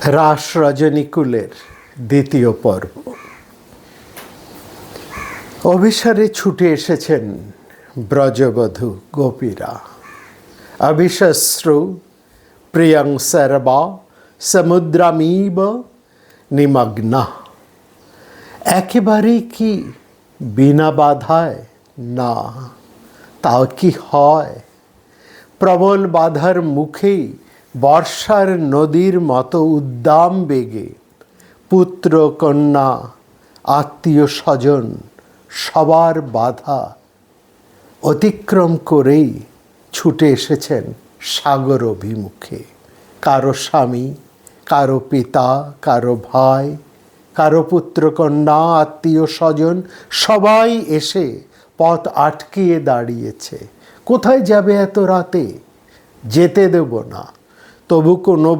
রাস রজনীকুলের দ্বিতীয় পর্ব। অভিসারে ছুটে এসেছেন ব্রজবধূ গোপীরা। অভিশশ্রু প্রিয়ং সর্বা সমুদ্রামিব নিমগ্না। একেবারেই কি বিনা বাধায়? না, তাও কি হয়? প্রবল বাধার মুখেই বর্ষার নদীর মতো উদ্দাম বেগে পুত্র কন্যা আত্মীয় স্বজন সবার বাধা অতিক্রম করেই ছুটে এসেছেন সাগর অভিমুখে। কারো স্বামী, কারো পিতা, কারো ভাই, কারো পুত্র কন্যা আত্মীয় স্বজন সবাই এসে পথ আটকিয়ে দাঁড়িয়েছে। কোথায় যাবে এত রাতে? যেতে দেব না। তবু কোনো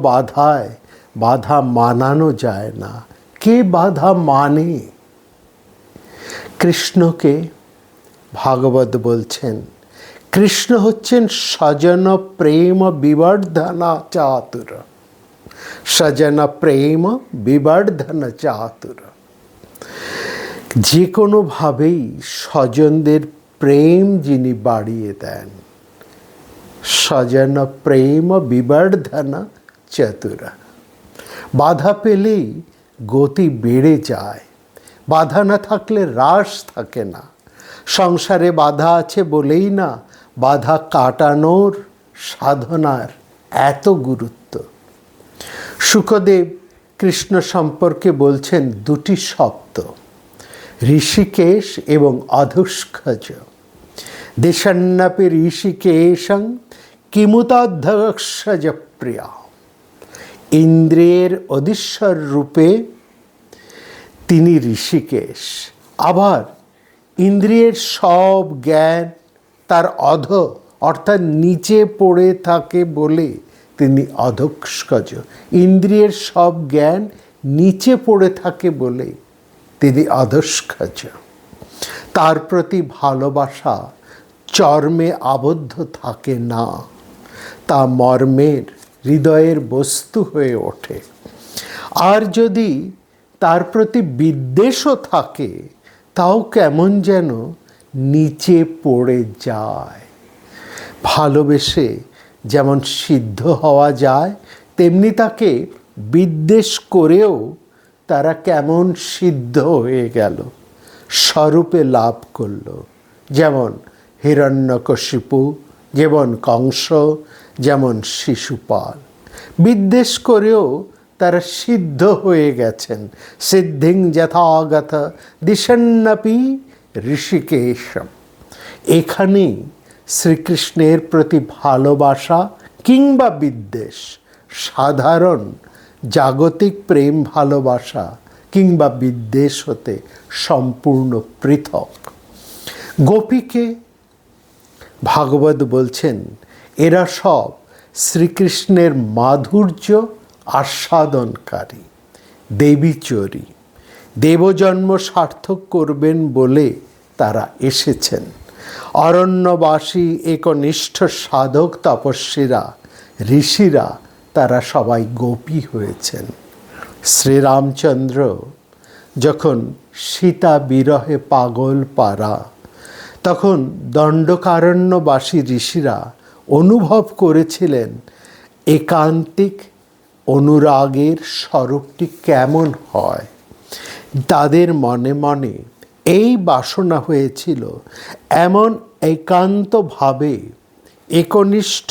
বাধা মানানো যায় না। কে বাধা মানে? কৃষ্ণকে ভাগবত বলছেন, কৃষ্ণ হচ্ছেন স্বজন প্রেম বিবর্ধনা চাতুর। স্বজন প্রেম বিবর্ধন চাতুর। যে কোনোভাবেই স্বজনদের প্রেম যিনি বাড়িয়ে দেন, স্বজন প্রেম বিবর্ধন চতুর। বাধা পেলেই গতি বেড়ে যায়। বাধা না থাকলে হ্রাস থাকে না। সংসারে বাধা আছে বলেই না বাধা কাটানোর সাধনার এত গুরুত্ব। শুকদেব কৃষ্ণ সম্পর্কে বলছেন দুটি শব্দ, ঋষিকেশ এবং অধুষ্কজ। দিশন্নপি ঋষিকেশং কিমুতধ্যক্ষজ প্রিয়া। ইন্দ্রিয়ের অধীশ্বর রূপে তিনি ঋষিকেশ। আবার ইন্দ্রিয়ের সব জ্ঞান তার অর্থাৎ নিচে পড়ে থাকে বলে তিনি অধুষ্কজ। ইন্দ্রিয়ের সব জ্ঞান নিচে পড়ে থাকে বলে তিনি অধুষ্কজ। তার প্রতি ভালোবাসা চর্মে আবদ্ধ থাকে না, তা মর্মের হৃদয়ের বস্তু হয়ে ওঠে। আর যদি তার প্রতি বিদ্বেষও থাকে, তাও কেমন যেন নিচে পড়ে যায়। ভালোবেসে যেমন সিদ্ধ হওয়া যায়, তেমনি তাকে বিদ্বেষ করেও তারা কেমন সিদ্ধ হয়ে গেল, স্বরূপে লাভ করল। যেমন হিরণ্যকশিপু, যেমন কংস, যেমন শিশুপাল। বিদ্বেষ করেও তারা সিদ্ধ হয়ে গেছেন। সিদ্ধিং যথাগত দিশন্নপি ঋষিকেশম। এখানেই শ্রীকৃষ্ণের প্রতি ভালোবাসা কিংবা বিদ্বেষ, সাধারণ জাগতিক প্রেম ভালোবাসা কিংবা বিদ্বেষ হতে সম্পূর্ণ পৃথক। গোপীকে ভাগবত বলছেন এরা সব শ্রীকৃষ্ণের মাধুর্য আস্বাদনকারী, দেবীচরী। দেবজন্ম সার্থক করবেন বলে তারা এসেছেন। অরণ্যবাসী একনিষ্ঠ সাধক তপস্বীরা, ঋষিরা, তারা সবাই গোপী হয়েছেন। শ্রীরামচন্দ্র যখন সীতা বিরহে পাগল পারা, তখন দণ্ডকারণ্যবাসী ঋষিরা অনুভব করেছিলেন একান্তিক অনুরাগের স্বরূপটি কেমন হয়। তাদের মনে মনে এই বাসনা হয়েছিল এমন একান্তভাবে একনিষ্ঠ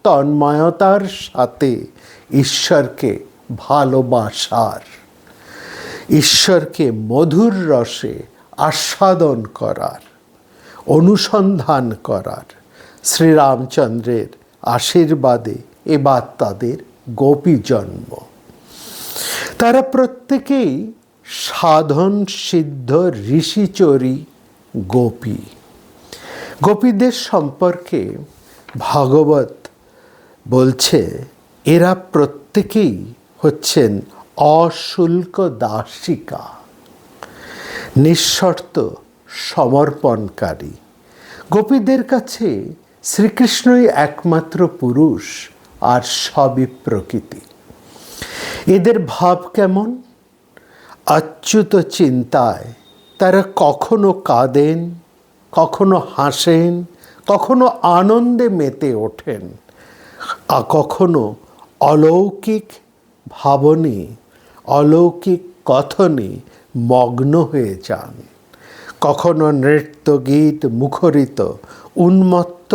তন্ময়তার সাথে ঈশ্বরকে ভালোবাসার, ঈশ্বরকে মধুর রসে আস্বাদন করার, অনুসন্ধান করার। শ্রীরামচন্দ্রের আশীর্বাদে এবার তাদের গোপী জন্ম। তারা প্রত্যেকেই সাধন সিদ্ধ ঋষিচরী গোপী। গোপীদের সম্পর্কে ভাগবত বলছে এরা প্রত্যেকেই হচ্ছেন অশুল্ক দাসিকা, নিঃশর্ত সমর্পণকারী। গোপীদের কাছে শ্রীকৃষ্ণই একমাত্র পুরুষ, আর সবই প্রকৃতি। এদের ভাব কেমন? অচ্যুত চিন্তায় তারা কখনো কাঁদেন, কখনো হাসেন, কখনো আনন্দে মেতে ওঠেন, আর কখনো অলৌকিক ভাবনে, অলৌকিক কথনে মগ্ন হয়ে যান। কখনো নৃত্য গীত মুখরিত উন্মত্ত,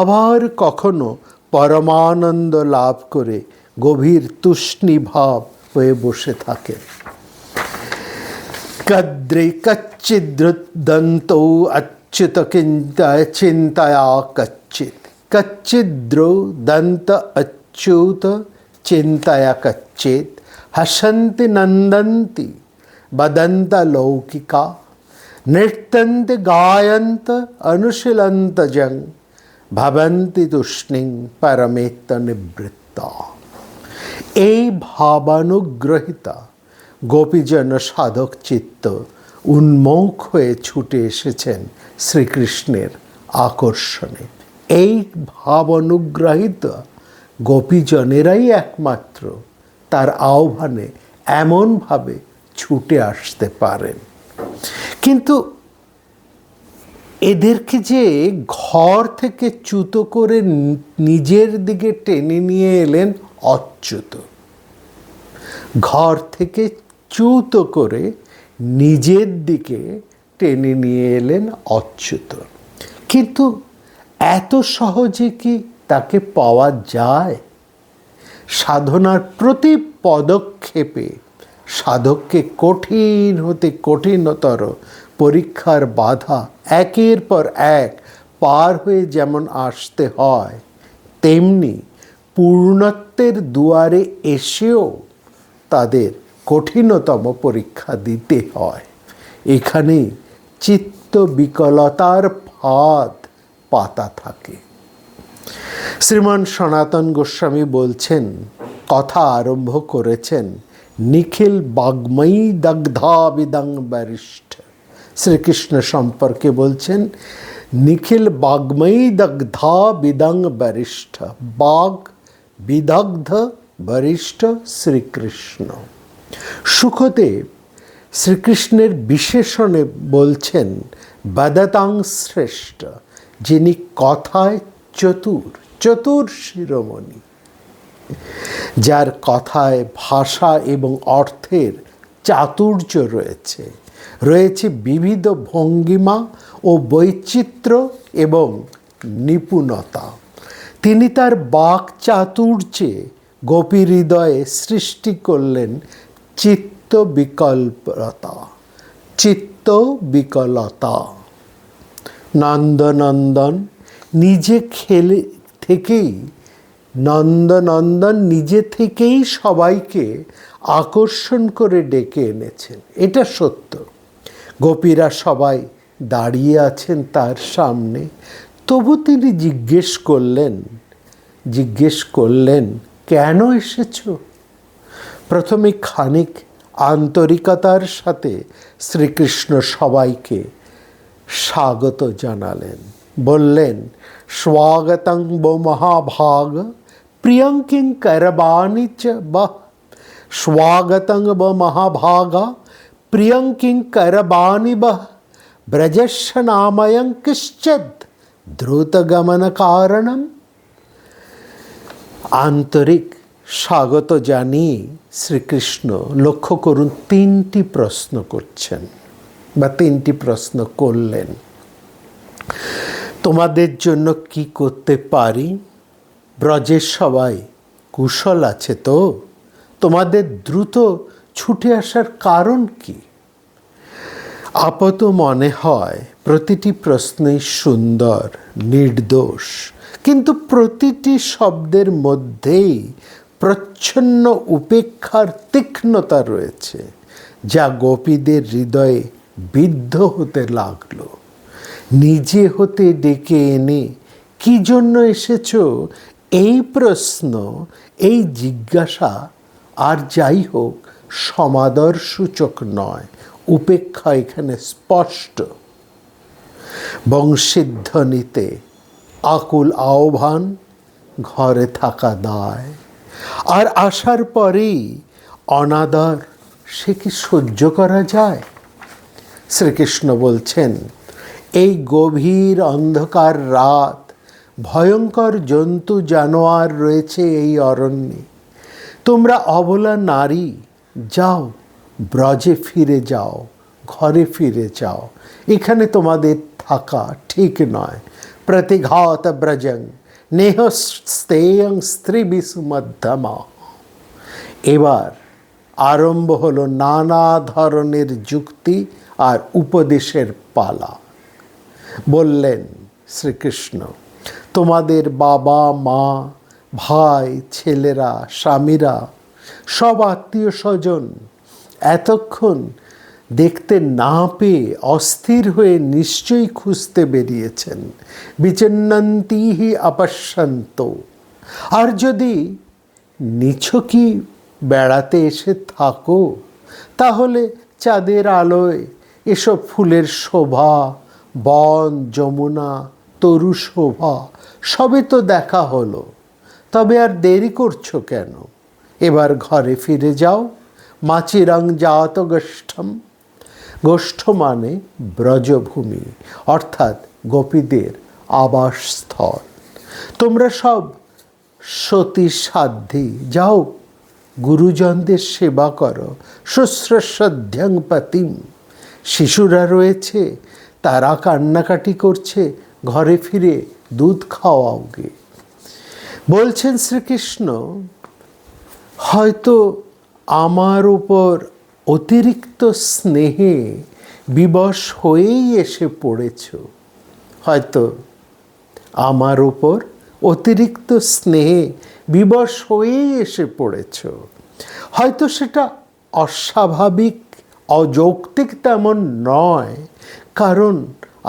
আবার কখনো পরমানন্দ লাভ করে গভীর তুষ্ণী ভাব হয়ে বসে থাকেন। কদ্রে কচ্চিদ্দন্তৌ অচ্যুত চিন্তয়া কচ্চিৎ, কচ্চিদ্রো দন্ত অচ্যুত চিন্তয়া কচ্চিৎ, হসন্তি নন্দন্তি বদন্ত লৌকিকা, নৃত্যন্তি গায়ন্ত অনুশীলন্ত জং, ভবন্তি তুষ্ণিং পরমেত্ত নিবৃত্তা। এই ভাবানুগ্রহিতা গোপীজন সাধক চিত্ত উন্মুখ হয়ে ছুটে এসেছেন শ্রীকৃষ্ণের আকর্ষণে। এই ভাব অনুগ্রহিত গোপীজনেরাই একমাত্র তার আহ্বানে এমনভাবে ছুটে আসতে পারেন। কিন্তু এদেরকে যে ঘর থেকে চ্যুত করে নিজের দিকে টেনে নিয়ে এলেন অচ্যুত, ঘর থেকে চ্যুত করে নিজের দিকে টেনে নিয়ে এলেন অচ্যুত। কিন্তু এত সহজে কি তাকে পাওয়া যায়? সাধনার প্রতি পদক্ষেপে সাধককে কঠিন হতে কঠিনতর পরীক্ষার বাধা একের পর এক পার হয়ে যেমন আসতে হয়, তেমনি পূর্ণত্বের দুয়ারে এসেও তাদের কঠিনতম পরীক্ষা দিতে হয়। এখানে চিত্ত বিকলতার ফাঁদ পাতা থাকে। শ্রীমান সনাতন গোস্বামী বলছেন, কথা আরম্ভ করেছেন, নিখিল বাগ্ময়ী দগ্ধাবিদং বরিষ্ঠ। শ্রীকৃষ্ণ সম্পর্কে বলছেন, নিখিল বাগ্ময়ী দগ্ধাবিদং বরিষ্ঠ। বাগ বিদগ্ধ বরিষ্ঠ শ্রীকৃষ্ণ। সুখদেব শ্রীকৃষ্ণের বিশেষণে বলছেন বদতাং শ্রেষ্ঠ, যিনি কথায় চতুর, চতুর শিরোমণি, যার কথায় ভাষা এবং অর্থের চাতুর্য রয়েছে, রয়েছে বিবিধ ভঙ্গিমা ও বৈচিত্র্য এবং নিপুণতা। তিনি তার বাক চাতুর্যে গোপী হৃদয়ে সৃষ্টি করলেন চিত্ত বিকল্পতা, চিত্ত বিকলতা। নন্দনন্দন নিজে নন্দনন্দন নিজে থেকেই সবাইকে আকর্ষণ করে ডেকে এনেছেন, এটা সত্য। গোপীরা সবাই দাঁড়িয়ে আছেন তার সামনে, তবু তিনি জিজ্ঞেস করলেন কেন এসেছো? প্রথমে খানিক আন্তরিকতার সাথে শ্রীকৃষ্ণ সবাইকে স্বাগত জানালেন, বললেন, স্বাগতং বো মহাভাগ প্রিয়ং কিং করবাণি চ বহ। স্বাগতং বো মহাভাগা প্রিয়ং কিং করবাণি বহ। ব্রজস্য নাময়ং কিশ্চিদ দ্রুতগমন কারণম। আন্তরিক স্বাগত জানিয়ে শ্রীকৃষ্ণ, লক্ষ্য করুন, তিনটি প্রশ্ন করছেন বা তিনটি প্রশ্ন করলেন। তোমাদের জন্য কি করতে পারি? ব্রজের সবাই কুশল আছে তো? তোমাদের দ্রুত ছুটে আসার কারণ কি? আপাত মনে হয় প্রতিটি প্রশ্নই সুন্দর, নির্দোষ, কিন্তু প্রতিটি শব্দের মধ্যেই প্রচ্ছন্ন উপেক্ষার তীক্ষ্ণতা রয়েছে, যা গোপীদের হৃদয়ে বিদ্ধ হতে লাগলো। নিজে হতে ডেকে এনে কি জন্য এসেছো এই প্রশ্ন, এই জিজ্ঞাসা আর যাই হোক সমাদর সূচক নয়, উপেক্ষা এখানে স্পষ্ট। বংশীধ্বনিতে আকুল আহ্বান, ঘরে থাকা দায়, আর আসার পরেই অনাদর সে কি সহ্য করা যায়? শ্রীকৃষ্ণ বলছেন, এই গভীর অন্ধকার রাত, ভয়ঙ্কর জন্তু জানোয়ার রয়েছে এই অরণ্যে। তোমরা অবলা নারী, যাও ব্রজে ফিরে যাও, ঘরে ফিরে যাও, এখানে তোমাদের থাকা ঠিক নয়। প্রতিঘাত ব্রজং নেহ স্তেয়ং স্ত্রী বিসুমধ্যমা। এবার আরম্ভ হলো নানা ধরনের যুক্তি আর উপদেশের পালা। বললেন শ্রীকৃষ্ণ, তোমাদের বাবা মা, ভাই, ছেলেরা, স্বামীরা, সব আত্মীয় স্বজন এতক্ষণ দেখতে না পেয়ে অস্থির হয়ে নিশ্চয়ই খুঁজতে বেরিয়েছেন। বিচিন্নন্তিহি অপশ্যন্ত। আর যদি নিছকই বেড়াতে এসে থাকো, তাহলে চাঁদের আলোয় এসব ফুলের শোভা, বন, যমুনা, তরু শোভা সবে তো দেখা হলো। তবে আর দেরি করছো কেন? এবার ঘরে ফিরে যাও। মাচিরং জাত গোষ্ঠম। গোষ্ঠ মানে ব্রজভূমি, অর্থাৎ গোপীদের আবাসস্থল। তোমরা সব সতী সাধ্যী, যাও গুরুজনদের সেবা করো। শুশ্রূষধ্যং পতিম। শিশুরা রয়েছে, তারা কান্নাকাটি করছে, ঘরে ফিরে দুধ খাওয়াও গে। বলছেন শ্রীকৃষ্ণ, হয়তো আমার উপর অতিরিক্ত স্নেহে বিবশ হয়েই এসে পড়েছ। হয়তো আমার উপর অতিরিক্ত স্নেহে বিবশ হয়েই এসে পড়েছ। হয়তো সেটা অস্বাভাবিক, অযৌক্তিক তেমন নয়, কারণ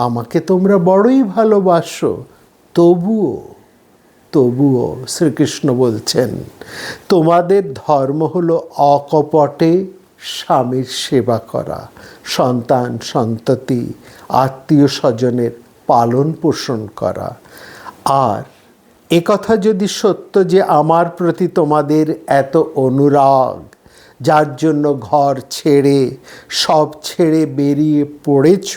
আমাকে তোমরা বড়ই ভালোবাসো। তবুও শ্রীকৃষ্ণ বলছেন, তোমাদের ধর্ম হলো অকপটে স্বামীর সেবা করা, সন্তান সন্ততি আত্মীয় স্বজনের পালন পোষণ করা। আর একথা যদি সত্য যে আমার প্রতি তোমাদের এত অনুরাগ, যার জন্য ঘর ছেড়ে সব ছেড়ে বেরিয়ে পড়েছ,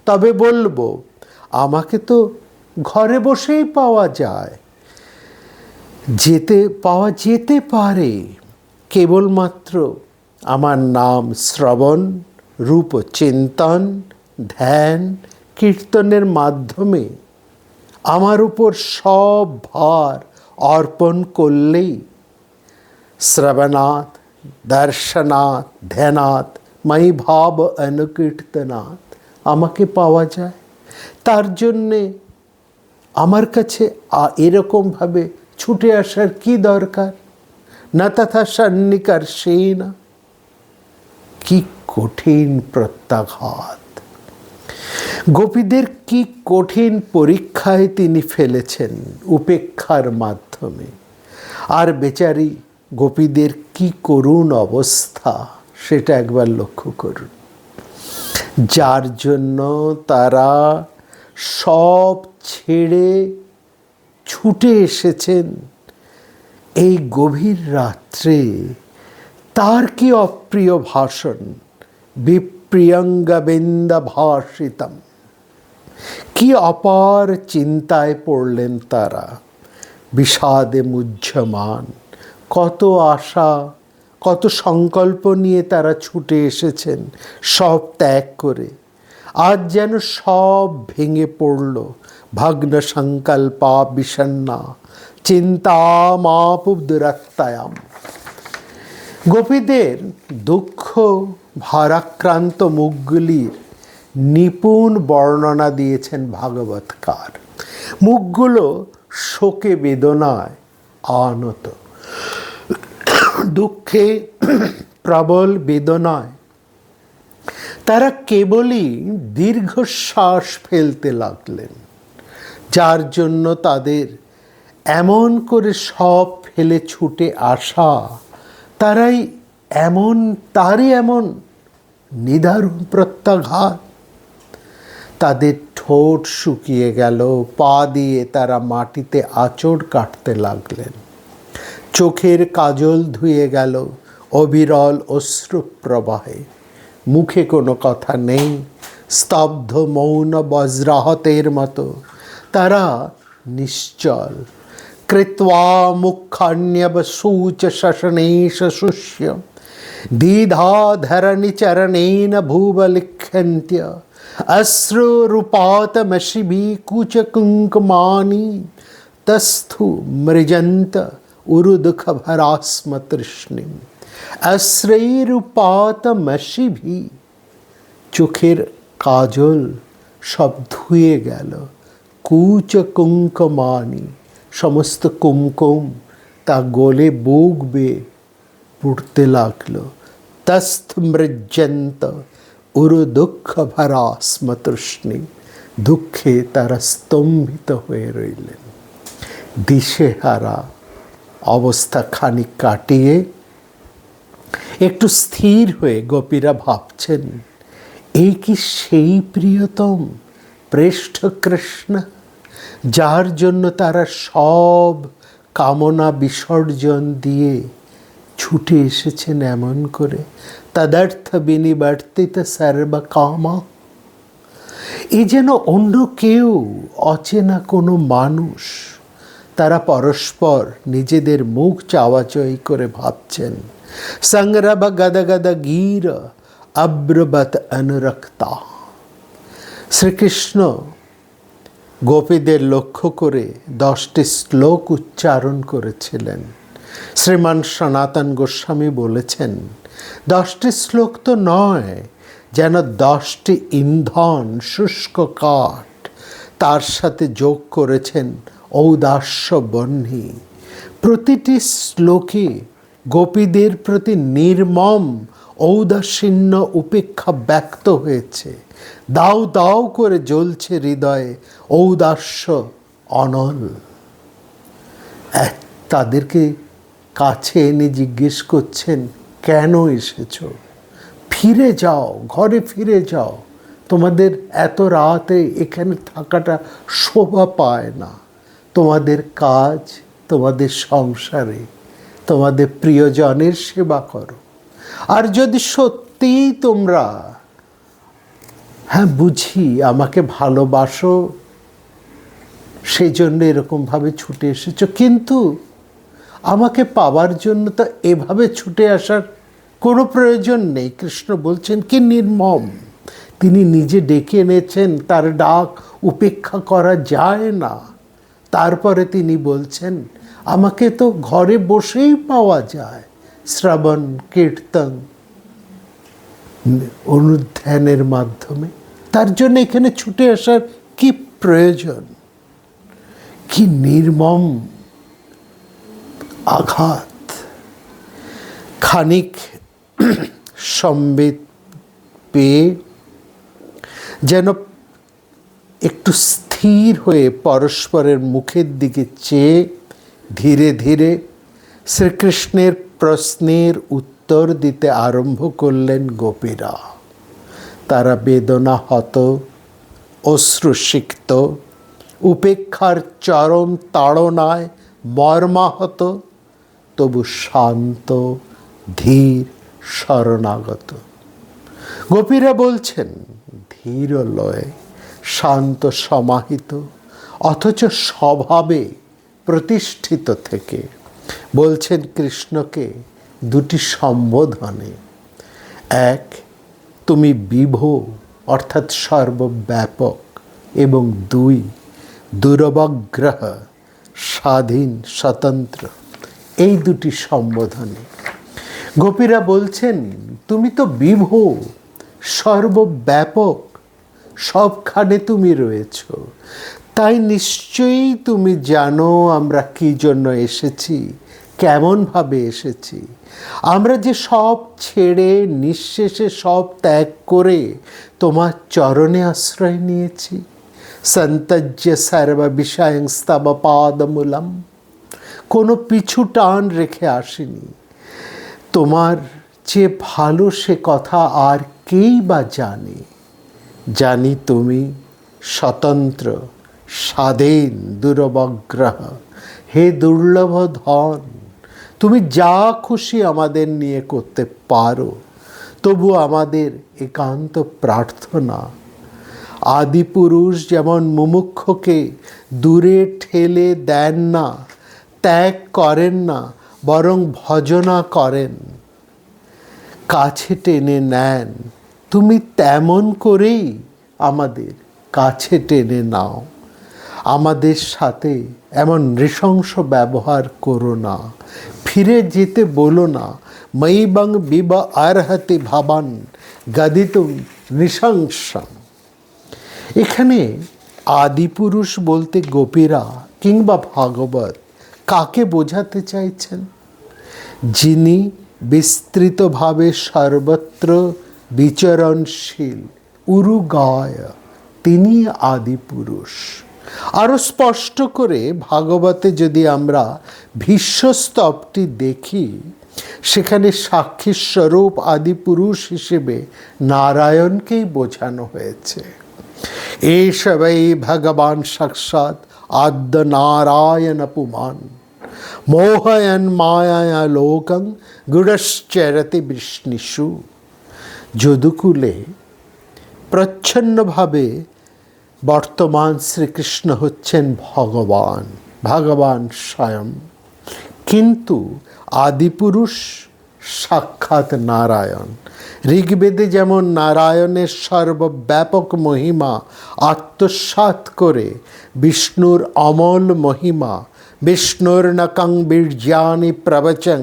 তবে বলবো, আমাকে তো ঘরে বসেই পাওয়া যায়, পাওয়া যেতে পারে। কেবলমাত্র আমার নাম শ্রবণ, রূপ চিন্তন, ধ্যান, কীর্তনের মাধ্যমে আমার উপর সব ভার অর্পণ করলেই শ্রবণাৎ, দর্শনাৎ, ধ্যানাৎ, ময়ি ভাব অনুকীর্তনাৎ আমাকে পাওয়া যায়। তার জন্যে আমার কাছে এরকমভাবে ছুটে আসার কি দরকার? না তথা সন্নিকর্ষেণ। কি কঠিন প্রত্যাঘাত! গোপীদের কি কঠিন পরীক্ষায় তিনি ফেলেছেন উপেক্ষার মাধ্যমে। আর বেচারি গোপীদের কি করুণ অবস্থা, সেটা একবার লক্ষ্য করুন। যার জন্য তারা সব ছেড়ে ছুটে এসেছেন এই গভীর রাত্রে, তার কি অপ্রিয় ভাষণ, বিপ্রিয়ঙ্গবিন্দা ভাষিতম। কি অপার চিন্তায় পড়লেন তারা, বিষাদে মুহ্যমান। কত আশা, কত সংকল্প নিয়ে তারা ছুটে এসেছেন সব ত্যাগ করে। আজ যেন সব ভেঙে পড়ল। ভগ্ন সংকল্পা বিষণ্ণা চিন্তামাপ দুরত্যায়াম। গোপীদের দুঃখ ভারাক্রান্ত মুখগুলির নিপুণ বর্ণনা দিয়েছেন ভাগবতকার। মুখগুলো শোকে বেদনায় আনত, দুঃখে প্রবল বেদনায় তারা কেবলই দীর্ঘশ্বাস ফেলতে লাগলেন। যার জন্য তাদের এমন করে সব ফেলে ছুটে আসা, তারই এমন নিদারুণ প্রত্যাঘাত। তাদের ঠোঁট শুকিয়ে গেল, পা দিয়ে তারা মাটিতে আঁচড় কাটতে লাগলেন। চোখের কাজল ধুয়ে গেল, অবিরল অশ্রু প্রবাহে। মুখে কোনো কথা নেই, স্তব্ধ মৌন বজ্রাহতের মতো তারা নিশ্চল। কৃত্বা মুখান্যব সূচ শশনেশ শুষ্য দ্বিধাধরণি চরণেন ভুব লিখ্যন্ত্য অশ্রুরূপাতমশিভি কুচকুঙ্কুমানি তস্থু মৃজন্ত উরুদুঃখ ভরাস্ম তৃষ্ণিম। অশ্রৈরূপাতমশিভি, চোখের কাজল সব ধুয়ে গেল। কুচকুঙ্কুমানি, সমস্ত কুমকুম তা গলে বুক বেয়ে পড়তে লাগলো। তস্থ মৃজ্যন্ত উরু দুঃখ ভরাস্ম তৃষ্ণিম, দুঃখে তারা স্তম্ভিত হয়ে রইলেন। দিশেহারা অবস্থা খানিক কাটিয়ে একটু স্থির হয়ে গোপীরা ভাবছেন, এই কি সেই প্রিয়তম প্রেষ্ঠ কৃষ্ণ যার জন্য তারা সব কামনা বিসর্জন দিয়ে ছুটে এসেছেন এমন করে? তদর্থ বিনিবর্তিত সর্বকামা। এ যেন অন্য কেউ, অচেনা কোনো মানুষ। তারা পরস্পর নিজেদের মুখ চাওয়াচাই করে ভাবছেন। সংরভ গদ গদ গীর অব্রবত অনুরক্তা। শ্রীকৃষ্ণ গোপীদের লক্ষ্য করে 10টি শ্লোক উচ্চারণ করেছিলেন। শ্রীমান সনাতন গোস্বামী বলেছেন, 10টি শ্লোক তো নয়, যেন 10টি ইন্ধন, শুষ্ক কাঠ। তার সাথে যোগ করেছেন ঔদাস্য বহ্নি। প্রতিটি শ্লোকে গোপীদের প্রতি নির্মম ঔদাসীন্য উপেক্ষা ব্যক্ত হয়েছে। দাউ দাউ করে জ্বলছে হৃদয়ে ঔদাস্য অনল। তাদেরকে কাছে এনে জিজ্ঞেস করছেন, কেন এসেছো? ফিরে যাও, ঘরে ফিরে যাও। তোমাদের এত রাতে এখানে থাকাটা শোভা পায় না। তোমাদের কাজ, তোমাদের সংসারে, তোমাদের প্রিয়জনের সেবা করো। আর যদি সত্যিই তোমরা, হ্যাঁ বুঝি, আমাকে ভালোবাসো, সেই জন্য এরকমভাবে ছুটে এসেছো, কিন্তু আমাকে পাওয়ার জন্য তো এভাবে ছুটে আসার কোনো প্রয়োজন নেই। কৃষ্ণ বলছেন কি নির্মম। তিনি নিজে ডেকে এনেছেন, তার ডাক উপেক্ষা করা যায় না। তারপরে তিনি বলছেন, আমাকে তো ঘরে বসেই পাওয়া যায়, শ্রবণ কীর্তন অনুধ্যানের মাধ্যমে। তার জন্য এখানে ছুটে আসার কি প্রয়োজন? কি নির্মম আঘাত। খানিক সম্বিত পেয়ে যেন একটু স্থির হয়ে পরস্পরের মুখের দিকে চেয়ে ধীরে ধীরে শ্রীকৃষ্ণের প্রশ্নের উত্তর দিতে আরম্ভ করলেন গোপীরা। তারা বেদনাহত, অশ্রুসিক্ত, উপেক্ষার চরম তাড়নায় মর্মাহত, তবু শান্ত, ধীর, শরণাগত। গোপীরা বলছেন ধীর লয়ে, শান্ত সমাহিত, অথচ স্বভাবে প্রতিষ্ঠিত থেকে বলছেন কৃষ্ণকে দুটি সম্বোধনে। এক, তুমি বিভো অর্থাৎ সর্বব্যাপক, এবং 2, দুরবগ্রহ, স্বাধীন, স্বতন্ত্র। এই দুটি সম্বোধনে গোপীরা বলছেন তুমি তো বিভো, সর্বব্যাপক, সবখানে তুমি রয়েছ। তাই নিশ্চয়ই তুমি জানো আমরা কি জন্য এসেছি, কেমনভাবে এসেছি। আমরা যে সব ছেড়ে নিঃশেষে সব ত্যাগ করে তোমার চরণে আশ্রয় নিয়েছি। সন্তজ্য সর্ব বিষয়ং স্তব পাদমূলম, কোনো পিছু টান রেখে আসিনি। তোমার যে ভালো সে কথা আর কেই বা জানে। জানি তুমি স্বতন্ত্র, স্বাধীন, দুরবগ্রহ। হে দুর্লভ ধন, তুমি যা খুশি আমাদের নিয়ে করতে পারো, তবু আমাদের একান্ত প্রার্থনা, আদিপুরুষ যেমন মুমুক্ষুকে দূরে ঠেলে দেন না, ত্যাগ করেন না, বরং ভজনা করেন, কাছে টেনে নেন, তুমি তেমন করেই আমাদের কাছে টেনে নাও। আমাদের সাথে এমন নৃশংস ব্যবহার করো না, ফিরে যেতে বলো না। ময়িবং বিব আরহতি ভাবান গদিতুম নৃশংসম। এখানে আদিপুরুষ বলতে গোপীরা কিংবা ভাগবত কাকে বোঝাতে চাইছেন? যিনি বিস্তৃতভাবে সর্বত্র বিচরণশীল উরুগায়, তিনি আদিপুরুষ। আরও স্পষ্ট করে ভাগবতে যদি আমরা ভীষ্মস্তবটি দেখি, সেখানে সাক্ষী স্বরূপ আদিপুরুষ হিসেবে নারায়ণকেই বোঝানো হয়েছে। এষ বৈ ভগবান সাক্ষাৎ আদ্য নারায়ণ পুমান মোহয়ন মায়া লোকং গুড়শ্চরতি বিষ্ণিষু। যদুকুলে প্রচ্ছন্নভাবে বর্তমান শ্রীকৃষ্ণ হচ্ছেন ভগবান, ভগবান স্বয়ং, কিন্তু আদিপুরুষ সাক্ষাৎ নারায়ণ। ঋগ্বেদে যেমন নারায়ণের সর্বব্যাপক মহিমা আত্মসাৎ করে বিষ্ণুর অমল মহিমা, বিষ্ণুর নকং বীর্যানি প্রবচং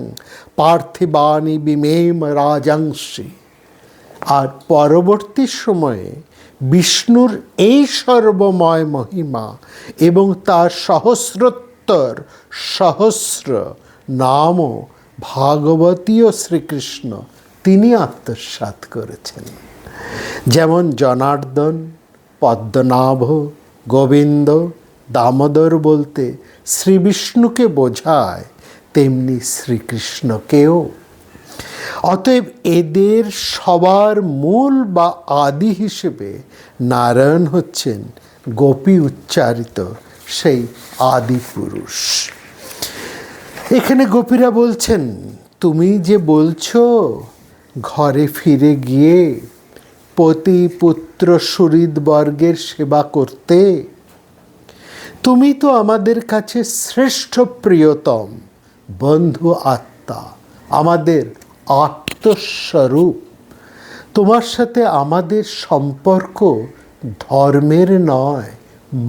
পার্থিবানি বিমেম রাজংসি, আর পরবর্তী সময়ে বিষ্ণুর এই সর্বময় মহিমা এবং তার সহস্রোত্তর সহস্র নামও ভাগবতীয় শ্রীকৃষ্ণ তিনি আত্মসাৎ করেছেন। যেমন জনার্দন, পদ্মনাভ, গোবিন্দ, দামোদর বলতে শ্রীবিষ্ণুকে বোঝায়, তেমনি শ্রীকৃষ্ণকেও। অতএব এদের সবার মূল বা আদি হিসেবে নারায়ণ হচ্ছেন গোপী উচ্চারিত সেই আদি পুরুষ। এখানে গোপীরা বলছেন, তুমি যে বলছো ঘরে ফিরে গিয়ে পতি পুত্র সুহৃদবর্গের সেবা করতে, তুমি তো আমাদের কাছে শ্রেষ্ঠ প্রিয়তম বন্ধু আত্মা, আমাদের আত্মস্বরূপ। তোমার সাথে আমাদের সম্পর্ক ধর্মের নয়,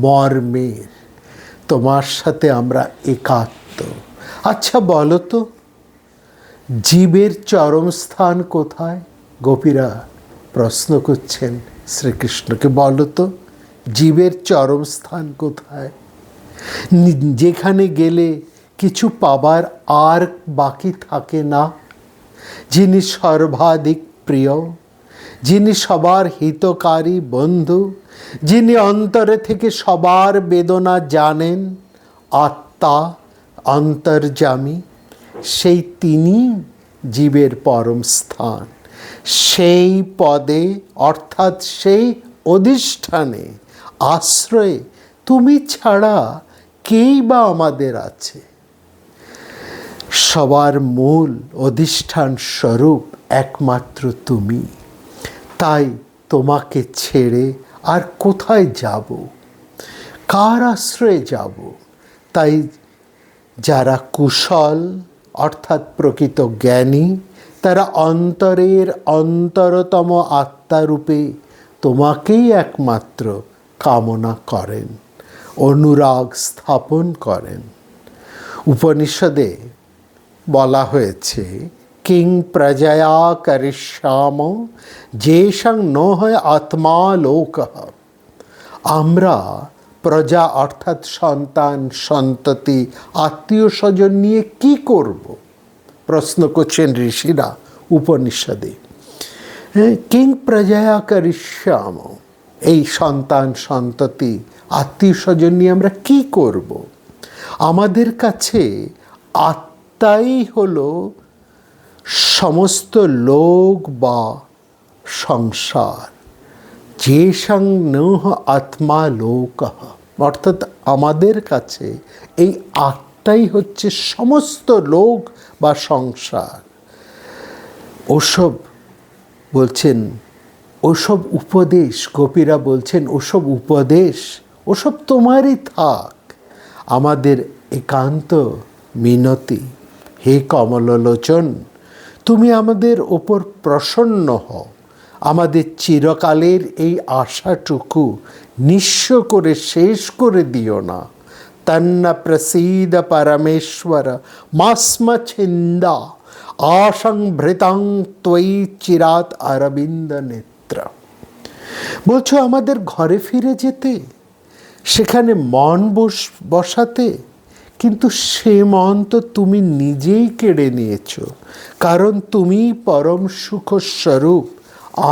মর্মের। তোমার সাথে আমরা একাত্ম। আচ্ছা বলো তো, জীবের চরম স্থান কোথায়? গোপীরা প্রশ্ন করছেন শ্রীকৃষ্ণকে, বলো তো জীবের চরম স্থান কোথায়, যেখানে গেলে কিছু পাবার আর বাকি থাকে না, যিনি সর্বাধিক প্রিয়, যিনি সবার হিতকারী বন্ধু, যিনি অন্তরে থেকে সবার বেদনা জানেন, আত্মা অন্তর্যামী, সেই তিনি জীবের পরম স্থান। সেই পদে অর্থাৎ সেই অধিষ্ঠানে আশ্রয়ে তুমি ছাড়া কেই বা আমাদের আছে? সবার মূল অধিষ্ঠান স্বরূপ একমাত্র তুমি। তাই তোমাকে ছেড়ে আর কোথায় যাব, কার আশ্রয়ে যাব? তাই যারা কুশল অর্থাৎ প্রকৃত জ্ঞানী, তারা অন্তরের অন্তরতম আত্মারূপে তোমাকেই একমাত্র কামনা করেন, অনুরাগ স্থাপন করেন। উপনিষদে বলা হয়েছে, কিং প্রজয়া করিষ্যাম যেষাং নোহ আত্মা লোকঃ। আমরা প্রজা অর্থাৎ সন্তান সন্ততি আত্মীয় স্বজন নিয়ে কি করব? প্রশ্ন করছেন ঋষিরা উপনিষদে। কিং প্রজয়া করিষ্যাম, এই সন্তান সন্ততি আত্মীয় স্বজন নিয়ে আমরা কি করব? আমাদের কাছে আত্মাই হলো সমস্ত লোক বা সংসার। যেষাং নঃ আত্মা লোকঃ, অর্থাৎ আমাদের কাছে এই আত্মাই হচ্ছে সমস্ত লোক বা সংসার, ওসব বলছেন, ওসব উপদেশ, গোপীরা বলছেন ওসব উপদেশ, ওসব তোমারই থাক। আমাদের একান্ত মিনতি, হে কমললোচন, তুমি আমাদের ওপর প্রসন্ন হও, আমাদের চিরকালের এই আশাটুকু নিঃস্ব করে শেষ করে দিও না। তন্ন প্রসীদ পরমেশ্বর মাস্ম ছিন্দা আসংভৃতাং ত্বয়ি চিরাত অরবিন্দ নেত্র। বলছো আমাদের ঘরে ফিরে যেতে, সেখানে মন বসাতে, কিন্তু সে মন তো তুমি নিজেই কেড়ে নিয়েছ। কারণ তুমি পরম সুখস্বরূপ,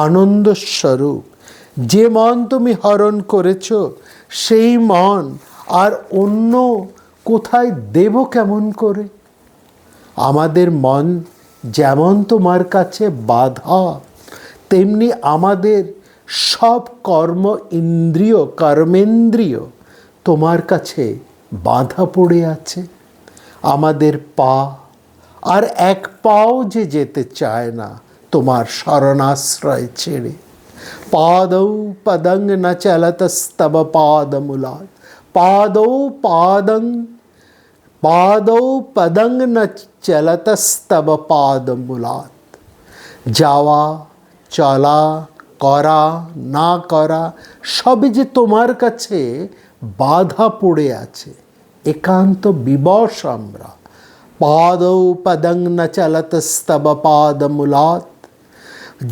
আনন্দস্বরূপ। যে মন তুমি হরণ করেছ, সেই মন আর অন্য কোথায় দেব কেমন করে? আমাদের মন যেমন তোমার কাছে বাধা, তেমনি আমাদের সব কর্মেন্দ্রিয় তোমার কাছে বাধা পড়ে আছে। আমাদের পা আর এক পাও যে যেতে চায় না তোমার শরণাশ্রয় ছেড়ে। পাদৌ পদং ন চলতস্তব পাদমূলাৎ, পাদৌ পদং ন চলতস্তব পাদমূলাৎ। যাওয়া, চলা, করা, না করা সবই যে তোমার কাছে বাধা পড়ে আছে। একান্ত বিবশ আমরা। পাদৌ পদং ন চলতস্তব পাদমূলাৎ,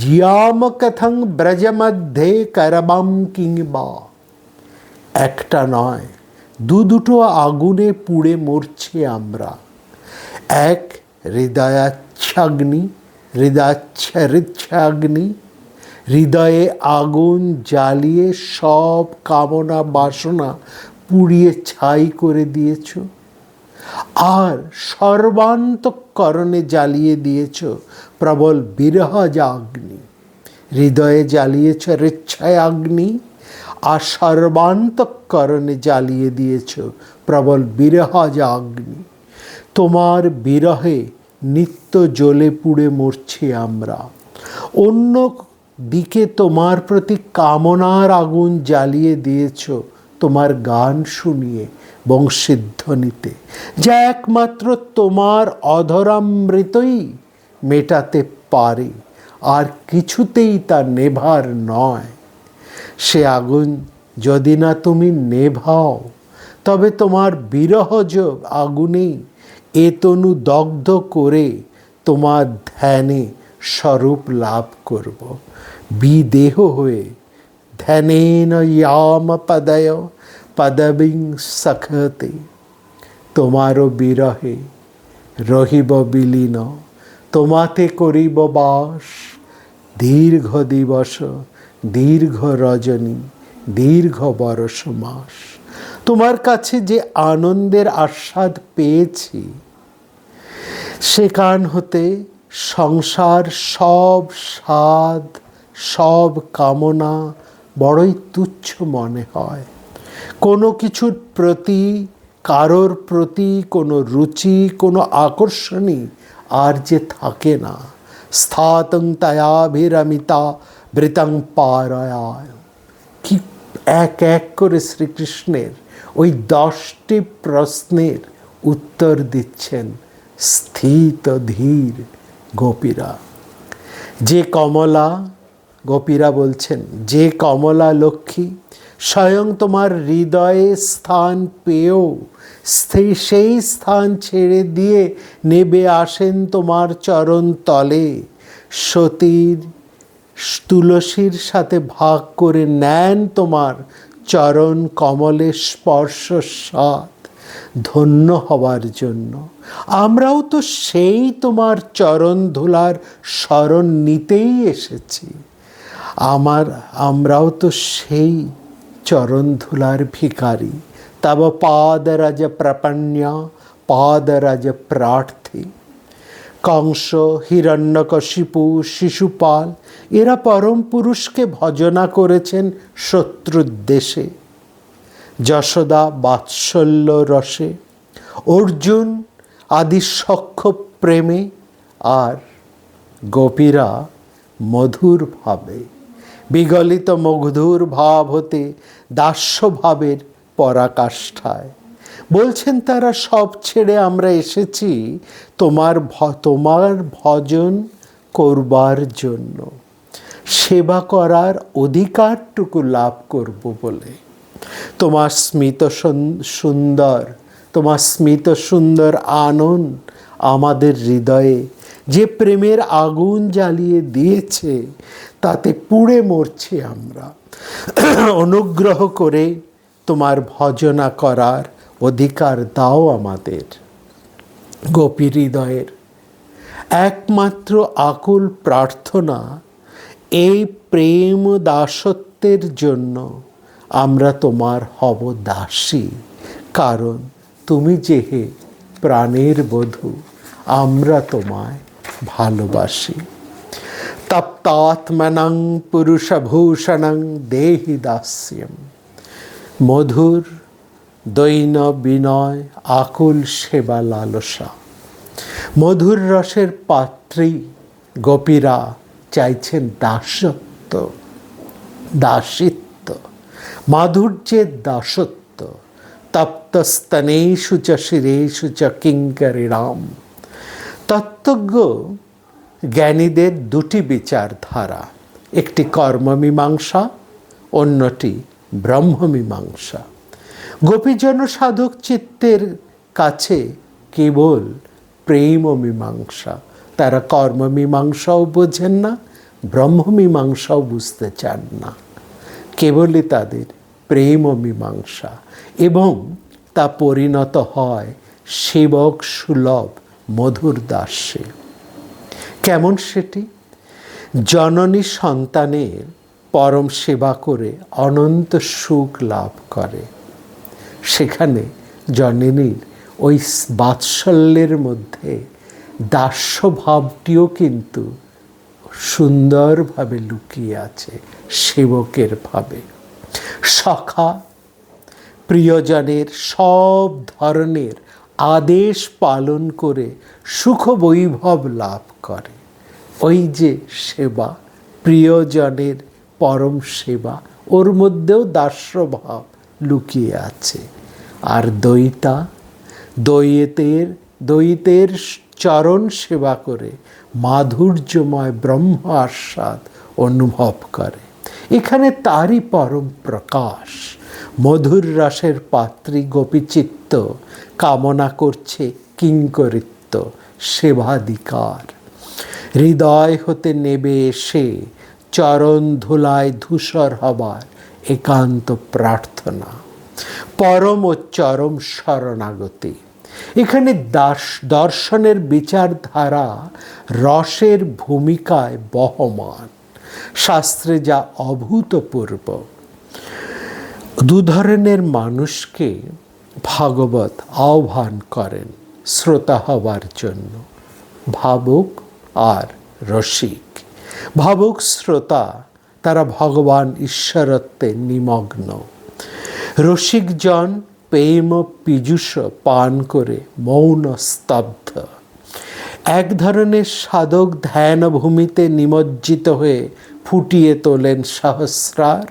জিয়াম কথং ব্রজ মধ্যে করবাম কিংবা। একটা নয়, দুটো আগুনে পুড়ে মরছি আমরা। এক হৃদয়াচ্ছাগ্নি, হৃদয়ে আগুন জ্বালিয়ে সব কামনা বাসনা পুড়িয়ে ছাই করে দিয়েছ। আর সর্বান্তঃকরণে জ্বালিয়ে দিয়েছ প্রবল বিরহজাগ্নি। হৃদয়ে জ্বালিয়েছ ঋচ্ছায়াগ্নি, আর সর্বান্তঃকরণে জ্বালিয়ে দিয়েছ প্রবল বিরহজাগ্নি। তোমার বিরহে নিত্য জ্বলে পুড়ে মরছি আমরা। অন্য দিকে তোমার প্রতি কামনার আগুন জ্বালিয়ে দিয়েছ তোমার গান শুনিয়ে, বংশীধ্বনিতে, যা একমাত্র তোমার অধরামৃতই মেটাতে পারে, আর কিছুতেই তা নেভার নয়। সে আগুন যদি না তুমি নেভাও, তবে তোমার বিরহযোগ আগুনেই এ তনু দগ্ধ করে তোমার ধ্যানে স্বরূপ লাভ করব। বিদেহ হয়ে ধ্যানেন ইয়াম পদয় পদবিং সখতে। তোমারও বিরহে রহিব বিলীন, তোমাতে করিব বাস। দীর্ঘ দিবস, দীর্ঘ রজনী, দীর্ঘ বরষ মাস। তোমার কাছে যে আনন্দের আস্বাদ পেয়েছি, সেখান হতে সংসার সব স্বাদ, সব কামনা বড়ই তুচ্ছ মনে হয়। কোনো কিছুর প্রতি, কারোর প্রতি কোনো রুচি, কোনো আকর্ষণই আর যে থাকে না। স্থাতং তয়াভিরমিতা বৃতং পারয়ায়। কি এক এক করে শ্রীকৃষ্ণের ওই 10টি প্রশ্নের উত্তর দিচ্ছেন স্থিত ধীর গোপীরা। যে কমলা, গোপীরা বলছেন, যে কমলা লক্ষ্মী স্বয়ং তোমার হৃদয়ে স্থান পেয়েও সেই স্থান ছেড়ে দিয়ে নেবে আসেন তোমার চরণ তলে, সতীর তুলসীর সাথে ভাগ করে নেন তোমার চরণ কমলের স্পর্শ স্বাদ ধন্য হবার জন্য। আমরাও তো সেই তোমার চরণ ধুলার শরণ নিতেই এসেছি। আমরাও তো সেই চরণ ধুলার ভিখারি। তব পাদরাজ প্রপন্যা পাদরাজ প্রার্থী। কংস, হিরণ্যকশিপু, শিশুপাল এরা পরম পুরুষকে ভজনা করেছেন শত্রুদ্দেশে। যশোদা বাৎসল্য রসে, অর্জুন আদি সখ্য প্রেমে, আর গোপীরা মধুর ভাবে। বিগলিত মধুর ভাব হতে দাস্যভাবের পরাকাষ্ঠায় বলছেন তারা, সব ছেড়ে আমরা এসেছি তোমার ভজন করবার জন্য, সেবা করার অধিকারটুকু লাভ করব বলে। তোমার স্মিত সুন্দর আনন্দ আমাদের হৃদয়ে যে প্রেমের আগুন জ্বালিয়ে দিয়েছে, তাতে পুড়ে মরছি আমরা। অনুগ্রহ করে তোমার ভজনা করার অধিকার দাও আমাদের। গোপী হৃদয়ের একমাত্র আকুল প্রার্থনা, এই প্রেম দাসত্বের জন্য আমরা তোমার হব দাসী, কারণ তুমি যেহে প্রাণের বধূ, আমরা তোমায় ভালোবাসি। তপ্তাত্মনং পুরুষভূষণং দেহি দাস্যম। মধুর দৈন বিনয় আকুল সেবা লালসা। মধুর রসের পাত্রী গোপীরা চাইছেন দাসিত্ব, মাধুর্যের দাসত্ব। তপ্তস্তনেষু চ শিরেষু চ কিঙ্করিণাম। তত্ত্বজ্ঞ জ্ঞানীদের দুটি বিচারধারা, একটি কর্মমীমাংসা, অন্যটি ব্রহ্মমীমাংসা। গোপীজন সাধক চিত্তের কাছে কেবল প্রেম মীমাংসা, তারা কর্মমীমাংসাও বোঝেন না, ব্রহ্মমীমাংসাও বুঝতে চান না, কেবলই তাদের প্রেম মীমাংসা, এবং তা পরিণত হয় সেবক সুলভ মধুর দাস্যে। কেমন সেটি? জননী সন্তানের পরম সেবা করে অনন্ত সুখ লাভ করে। সেখানে জননীর ওই বাৎসল্যের মধ্যে দাস্যভাবটিও কিন্তু সুন্দরভাবে লুকিয়ে আছে, সেবকের ভাবে। সখা প্রিয়জনের সব ধরনের আদেশ পালন করে সুখ বৈভব লাভ করে। ওই যে সেবা, প্রিয়জনের পরম সেবা, ওর মধ্যেও দাস্যভাব লুকিয়ে আছে। আর দ্বৈতের চরণ সেবা করে মাধুর্যময় ব্রহ্ম আস্বাদ অনুভব করে। এখানে তারই পরম প্রকাশ। মধুর রসের পাত্রী গোপীচিত্ত কামনা করছে কিঙ্করিত্ব, সেবাধিকার। হৃদয় হতে নেবে এসে চরণ ধুলায় ধূসর হবার একান্ত প্রার্থনা, পরম ও চরম শরণাগতি। এখানে দর্শনের বিচারধারা রসের ভূমিকায় বহমান। শাস্ত্রে যা অভূতপূর্ব। দু ধরনের মানুষকে ভাগবত আহ্বান করেন শ্রোতা হবার জন্য, ভাবুক আর রসিক। ভাবুক শ্রোতা, তারা ভগবান ঈশ্বরত্বে নিমগ্ন। রসিকজন প্রেম পীযুষ পান করে মৌন স্তব্ধ। এক ধরনের সাধক ধ্যান ভূমিতে নিমজ্জিত হয়ে ফুটিয়ে তোলেন সহস্রার,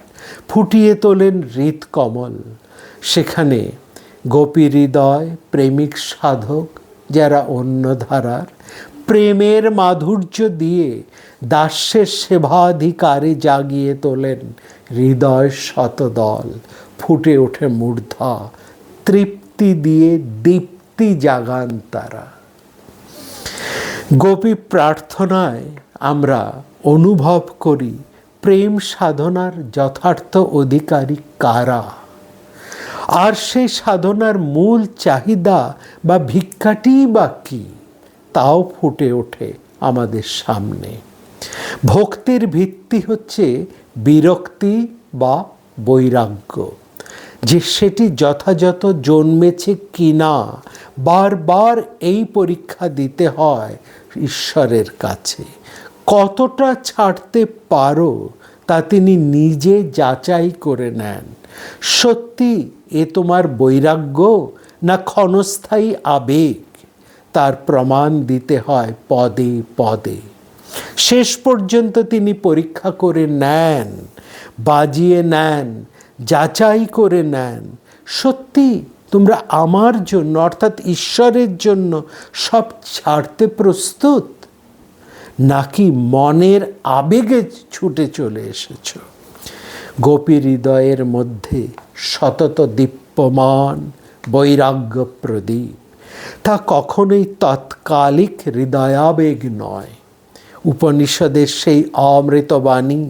ফুটিয়ে তোলেন হৃৎকমল। সেখানে গোপী হৃদয় প্রেমিক সাধক যারা অন্য ধারার, প্রেমের মাধুর্য দিয়ে দাস্যের সেবাধিকারে জাগিয়ে তোলেন হৃদয় শতদল। ফুটে ওঠে মূর্ধা, তৃপ্তি দিয়ে দীপ্তি জাগান তারা। গোপী প্রার্থনায় আমরা অনুভব করি প্রেম সাধনার যথার্থ অধিকারী কারা, আর সেই সাধনার মূল চাহিদা বা ভিক্ষাটিই বা কী, তাও ফুটে ওঠে আমাদের সামনে। ভক্তির ভিত্তি হচ্ছে বিরক্তি বা বৈরাগ্য, যে সেটি যথাযথ জন্মেছে কিনা বারবার এই পরীক্ষা দিতে হয় ঈশ্বরের কাছে। কতটা ছাড়তে পারো তা তিনি নিজে যাচাই করে নেন। সত্যি এ তোমার বৈরাগ্য না ক্ষণস্থায়ী আবেগ, তার প্রমাণ দিতে হয় পদে পদে। শেষ পর্যন্ত তিনি পরীক্ষা করে নেন, বাজিয়ে নেন, যাচাই করে নেন, সত্যি তোমরা আমার জন্য অর্থাৎ ঈশ্বরের জন্য সব ছাড়তে প্রস্তুত, নাকি মনের আবেগে ছুটে চলে এসেছ। গোপী হৃদয়ের মধ্যে সতত দীপ্যমান বৈরাগ্য প্রদীপ, তা কখনোই তৎকালিক হৃদয়াবেগ নয়। উপনিষদের সেই অমৃতবাণী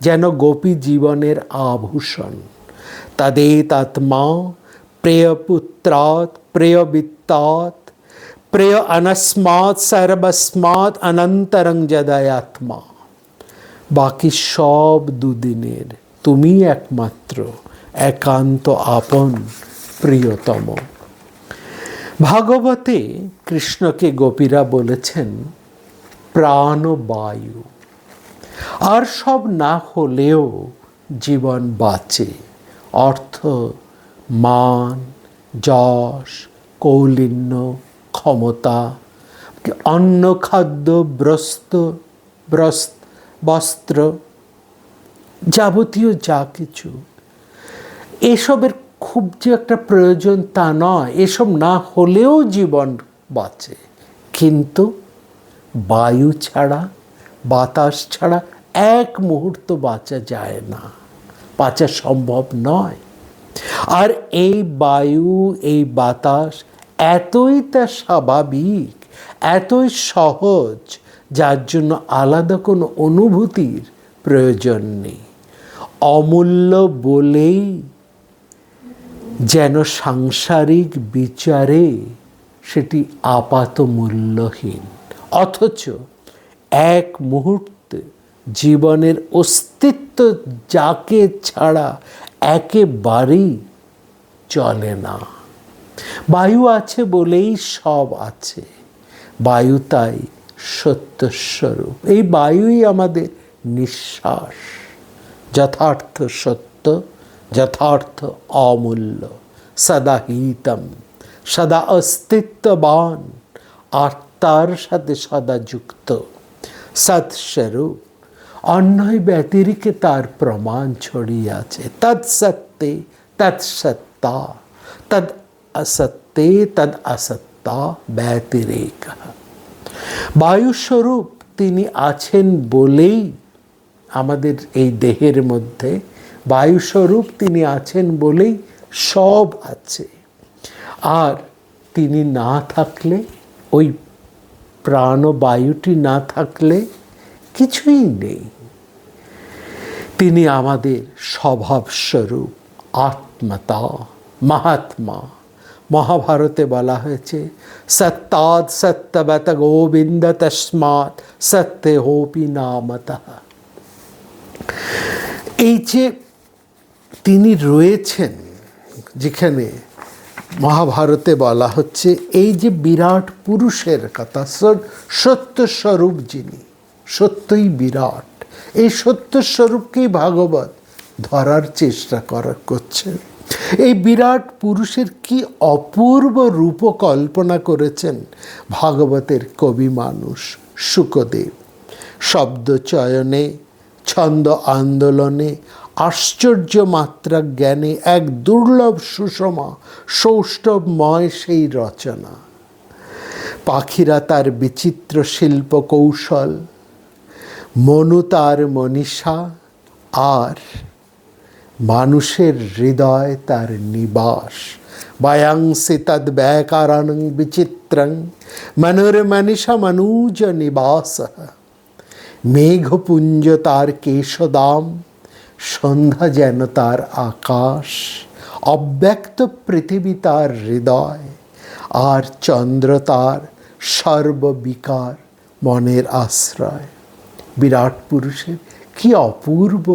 যেন গোপী জীবনের আভূষণ। তদেতাত্মা প্রেয়পুত্রাৎ প্রেয়বিত্তাৎ প্রেয় অনস্মাৎ সর্বস্মাৎ অনন্তরং যদয়াত্মা। বাকি সব দুদিনের, তুমি একমাত্র একান্ত আপন প্রিয়তম। ভাগবতে কৃষ্ণকে গোপীরা বলেছেন প্রাণবায়ু। আর সব না হলেও জীবন বাঁচে। অর্থ, মান, যশ, কৌলিন্য, ক্ষমতা, অন্ন, খাদ্য, বস্ত্র, যাবতীয় যা কিছু, এসবের খুব যে একটা প্রয়োজন তা নয়। এসব না হলেও জীবন বাঁচে, কিন্তু বায়ু ছাড়া, বাতাস ছাড়া এক মুহূর্ত বাঁচা যায় না, বাঁচা সম্ভব নয়। আর এই বায়ু, এই বাতাস এতই তা স্বাভাবিক, এতই সহজ, যার জন্য আলাদা কোনো অনুভূতির প্রয়োজন নেই। অমূল্য বলেই যেন সাংসারিক বিচারে সেটি আপাত মূল্যহীন। অথচ এক মুহূর্তে জীবনের অস্তিত্ব যাকে ছাড়া একেবারেই চলে না। বায়ু আছে বলেই সব আছে। বায়ু তাই সত্যস্বরূপ। এই বায়ুই আমাদের নিঃশ্বাস, যথার্থ সত্য, যথার্থ অমূল্য, সদা হিতম, সদা অস্তিত্ববান, আত্মার সাথে সদা যুক্ত সৎস্বরূপ। অন্যয় ব্যতিরিকে তার প্রমাণ ছড়িয়ে আছে। তৎসত্যে তৎসত্তা, তদ অসত্যে তদ অসত্তা ব্যতিরেক। বায়ুস্বরূপ তিনি আছেন বলেই আমাদের এই দেহের মধ্যে, বায়ুস্বরূপ তিনি আছেন বলেই সব আছে। আর তিনি না থাকলে, ওই প্রাণবায়ুটি না থাকলে কিছুই নেই। তিনি আমাদের স্বভাবস্বরূপ, আত্মতা, মহাত্মা। মহাভারতে বলা হয়েছে সত্যাৎ সত্যবত গোবিন্দ তস্মাৎ সত্যে হোপি নামতঃ। এই যে তিনি রয়েছেন, যেখানে মহাভারতে বলা হচ্ছে এই যে বিরাট পুরুষের কথা, সত্যস্বরূপ যিনি, সত্যই বিরাট, এই সত্যস্বরূপকেই ভাগবত ধরার চেষ্টা করছে। এই বিরাট পুরুষের কি অপূর্ব রূপকল্পনা করেছেন ভাগবতের কবি মানুষ শুকদেব। শব্দ চয়নে, ছন্দ আন্দোলনে, আশ্চর্য মাত্রা জ্ঞানে এক দুর্লভ সুষমা সৌষ্ঠবময় সেই রচনা। পাখিরা তার বিচিত্র শিল্প কৌশল, মনু তার মনীষা, আর মানুষের হৃদয় তার নিবাস। বায়াংসি তদ ব্যাকারণং বিচিত্রং মনুর্মনীষা মনুজ নিবাস। মেঘপুঞ্জ তার কেশদাম, সন্ধ্যা যেন তার আকাশ, অব্যক্ত পৃথিবী তার হৃদয়, আর চন্দ্র তার সর্ববিকার মনের আশ্রয়। বিরাট পুরুষের কি অপূর্ব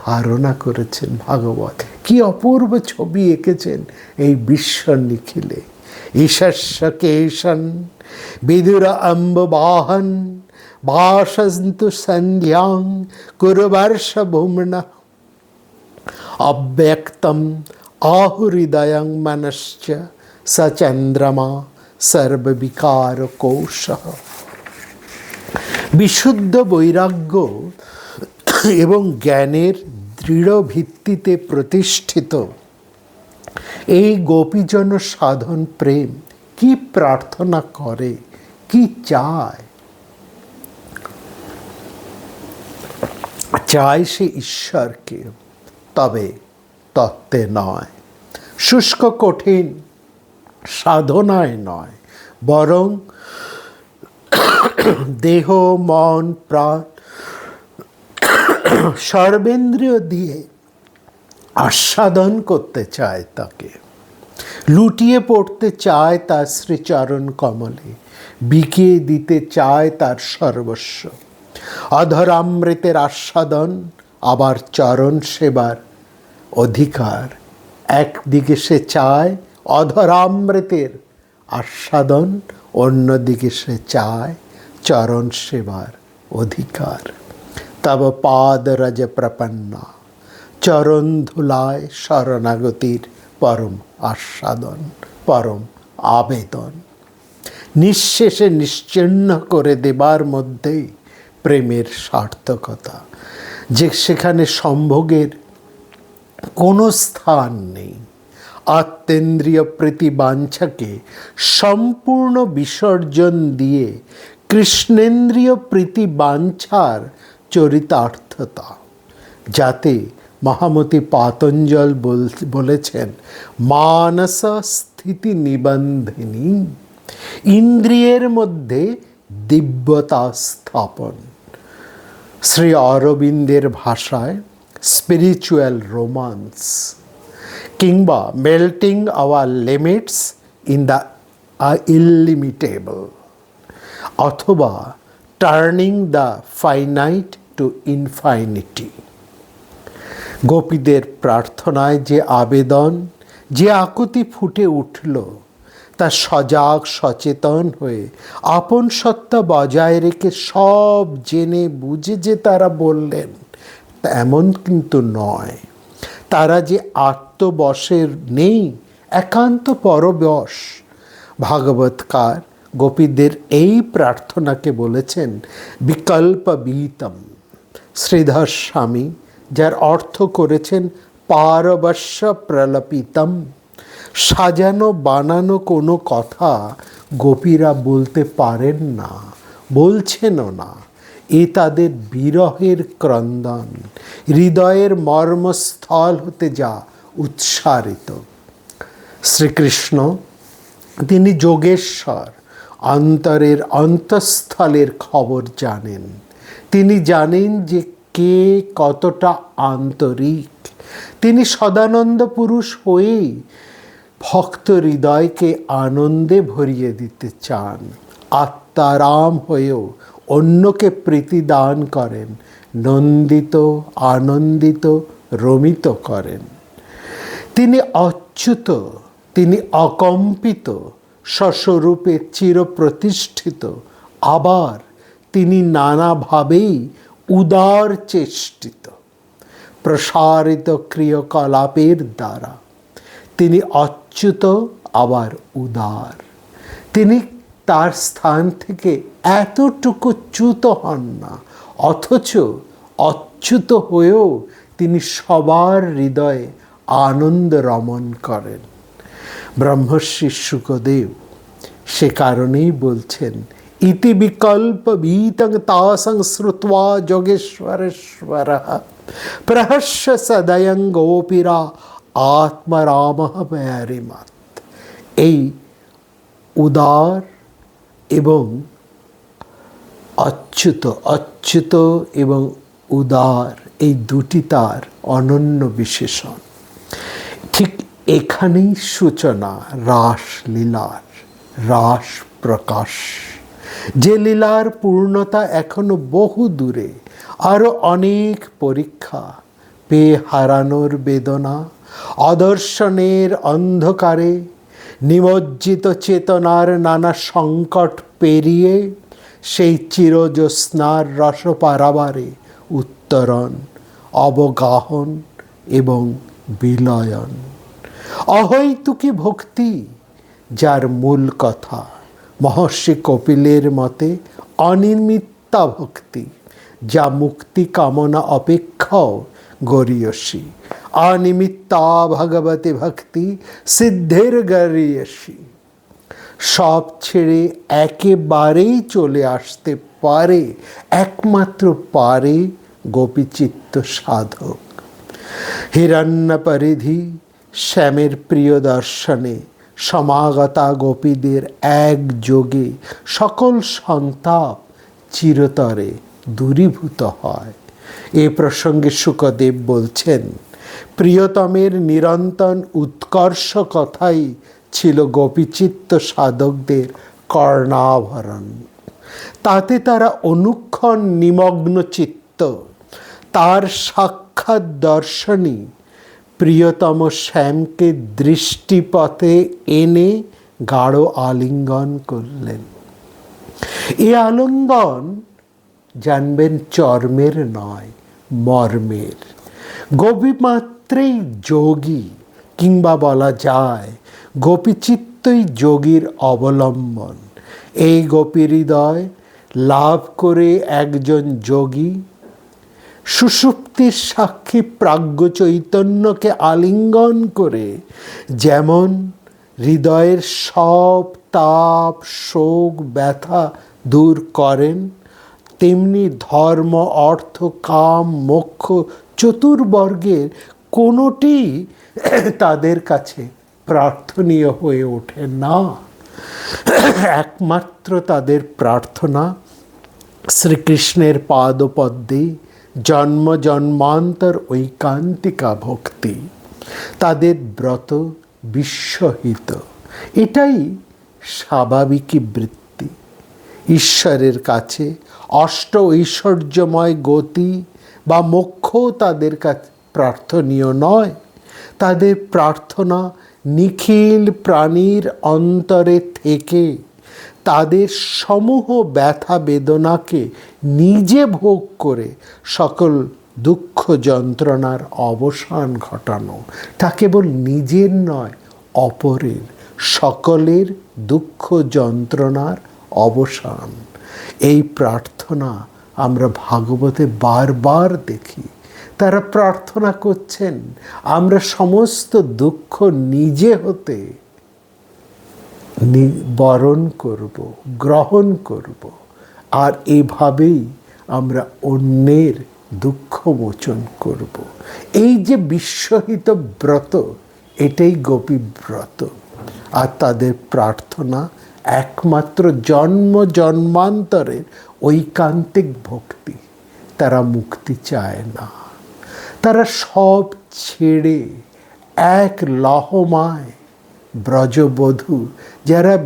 ধারণা করেছেন ভাগবত, কি অপূর্ব ছবি এঁকেছেন এই বিশ্ব নিখিলে। ঈশস্য কেশন বিদুর অম্ববাহন ভাসন্তু সন্ধ্যাং কুরবর্ষ ভুম্নঃ। অব্যক্তম আহুহৃদয়ং মনশ্চ সচন্দ্রমা সর্ববিকার কোশ। বিশুদ্ধ বৈরাগ্য এবং জ্ঞানের দৃঢ় ভিত্তিতে প্রতিষ্ঠিত এই গোপীজন সাধন প্রেম কি প্রার্থনা করে, কি চায়? চায় সে ঈশ্বরকে, তবে তত্ত্বে নয়, শুষ্ক কঠিন সাধনায় নয়, বরং দেহ মন প্রাণ সর্বেন্দ্রিয় দিয়ে আস্বাদন করতে চায় তাকে, লুটিয়ে পড়তে চায় তার শ্রীচরণ কমলে, বিকিয়ে দিতে চায় তার সর্বস্ব। অধরামৃতের আস্বাদন, আবার চরণ সেবার অধিকার। একদিকে সে চায় অধরামৃতের আস্বাদন, অন্যদিকে সে চায় চরণ সেবার অধিকার। তব পাদ রজ প্রপন্না, চরণ ধুলায় শরণাগতির পরম আস্বাদন, পরম আবেদন। নিঃশেষে নিশ্চিহ্ন করে দেবার মধ্যেই প্রেমের সার্থকতা, যে সেখানে সম্ভোগের কোনো স্থান নেই। আত্মেন্দ্রিয় প্রীতিবাঞ্ছাকে সম্পূর্ণ বিসর্জন দিয়ে কৃষ্ণেন্দ্রিয় প্রীতিবাঞ্ছার চরিতার্থতা, যাতে মহামতি পাতঞ্জল বলেছেন মানস স্থিতি নিবন্ধিনী, ইন্দ্রিয়ের মধ্যে দিব্যতা স্থাপন। শ্রী অরবিন্দের ভাষায় স্পিরিচুয়াল রোমান্স, কিংবা melting our limits in the illimitable, অথবা turning the finite to infinity. গোপীদের প্রার্থনায় যে আবেদন, যে আকুতি ফুটে উঠল, তা সজাগ সচেতন হয়ে আপন সত্তা বজায় রেখে সব জেনে বুঝে যে তারা বললেন, এমন কিন্তু নয়। তারা যে আত্মবশের নেই, একান্ত পরবশ। ভাগবতকার গোপীদের এই প্রার্থনাকে বলেছেন বিকল্প বীতম। শ্রীধর স্বামী যার অর্থ করেছেন পারবশ্য প্রলপিতম। সাজানো বানানো কোনো কথা গোপীরা বলতে পারেন না, বলছেনও না। এ তাদের বিরহের ক্রন্দন, হৃদয়ের মর্মস্থল হতে যা উচ্চারিত। শ্রীকৃষ্ণ তিনি যোগেশ্বর, অন্তরের অন্তঃস্থলের খবর জানেন। তিনি জানেন যে কে কতটা আন্তরিক। তিনি সদানন্দ পুরুষ হয়েই ভক্ত হৃদয়কে আনন্দে ভরিয়ে দিতে চান। আত্মারাম হয়েও অন্যকে প্রীতিদান করেন, নন্দিত আনন্দিত রমিত করেন। তিনি অচ্যুত, তিনি অকম্পিত, স্বস্বরূপে চিরপ্রতিষ্ঠিত। আবার তিনি নানাভাবেই উদার চেষ্টিত, প্রসারিত ক্রিয়াকলাপের দ্বারা। তিনি অচ্যুত, আবার উদার। তিনি তার স্থান থেকে এতটুকু চ্যুত হন না, অথচ অচ্যুত হয়েও তিনি সবার হৃদয়ে আনন্দ রমণ করেন। ব্রহ্মর্ষি শুকদেব সে কারণেই বলছেন ইতি বিকল্প বীতং তাসং শ্রুত্বা যোগেশ্বরেশ্বরঃ প্রহস্য সদয়ং গোপীরা আত্মরামঃ প্যারিমত। এই উদার এবং অচ্যুত, অচ্যুত এবং উদার, এই দুটি তার অনন্য বিশেষণ। ঠিক এখানেই সূচনা রাসলীলার, রাস প্রকাশ। যে লীলার পূর্ণতা এখনো বহু দূরে, আরও অনেক পরীক্ষা পেয়ে হারানোর বেদনা, অদর্শনের অন্ধকারে নিমজ্জিত চেতনার নানা সংকট পেরিয়ে সেই চিরজ্যোৎস্নার রস পারাবারে উত্তরণ, অবগাহন এবং বিলয়ন। অহৈতুকী ভক্তি যার মূল কথা মহর্ষি কপিলের মতে অনিমিত্তা ভক্তি, যা মুক্তি কামনা অপেক্ষাও গরীয়সী। অনিমিত্তা ভগবতী ভক্তি সিদ্ধের গরীয়সী। সব ছেড়ে একেবারেই চলে আসতে পারে, একমাত্র পারে গোপীচিত্ত সাধক। হিরণ্য পরিধি শ্যামের প্রিয় দর্শনে সমাগতা গোপীদের এক যোগে সকল সন্তাপ চিরতরে দূরীভূত হয়। এ প্রসঙ্গে শুকদেব বলছেন, প্রিয়তমের নিরন্তর উৎকর্ষ কথাই ছিল গোপীচিত্ত সাধকদের কর্ণাভরণ। তাতে তারা অনুক্ষণ নিমগ্ন চিত্ত তার সাক্ষাৎ দর্শনই প্রিয়তম শ্যামকে দৃষ্টিপথে এনে গাঢ় আলিঙ্গন করলেন। এ আলিঙ্গন জানবেন চর্মের নয়, মর্মের। গোপী মাত্রেই যোগী, কিংবা বলা যায় গোপীচিত্তই যোগীর অবলম্বন। এই গোপী হৃদয় লাভ করে একজন যোগী সুষুপ্তির সাক্ষী প্রাজ্ঞ চৈতন্যকে আলিঙ্গন করে যেমন হৃদয়ের সব তাপ শোক ব্যথা দূর করেন, তেমনি ধর্ম অর্থ কাম মোক্ষ চতুর্বর্গের কোনোটি তাদের কাছে প্রার্থনীয় হয়ে ওঠে না। একমাত্র তাদের প্রার্থনা শ্রীকৃষ্ণের পাদপদ্মে জন্ম জন্মান্তর ঐকান্তিকা ভক্তি। তাদের ব্রত বিশ্বহিত, এটাই স্বাভাবিকই বৃত্তি। ঈশ্বরের কাছে অষ্ট ঐশ্বর্যময় গতি বা মোক্ষ তাদের কাছে প্রার্থনীয় নয়। তাদের প্রার্থনা নিখিল প্রাণীর অন্তরে থেকে তাদের সমূহ ব্যথা বেদনাকে নিজে ভোগ করে সকল দুঃখ যন্ত্রণার অবসান ঘটানো। তা কেবল নিজের নয়, অপরের সকলের দুঃখ যন্ত্রণার অবসান। এই প্রার্থনা আমরা ভাগবতে বারবার দেখি। তারা প্রার্থনা করছেন আমরা সমস্ত দুঃখ নিজে হতে বরণ করব, গ্রহণ করব, আর এভাবেই আমরা অন্যের দুঃখ মোচন করব। এই যে বিশ্বহিত ব্রত, এটাই গোপী ব্রত। আর তাদের প্রার্থনা একমাত্র জন্ম জন্মান্তরের ঐকান্তিক ভক্তি। তারা মুক্তি চায় না। তারা সব ছেড়ে এক লহমায় ব্রজবধূ যারা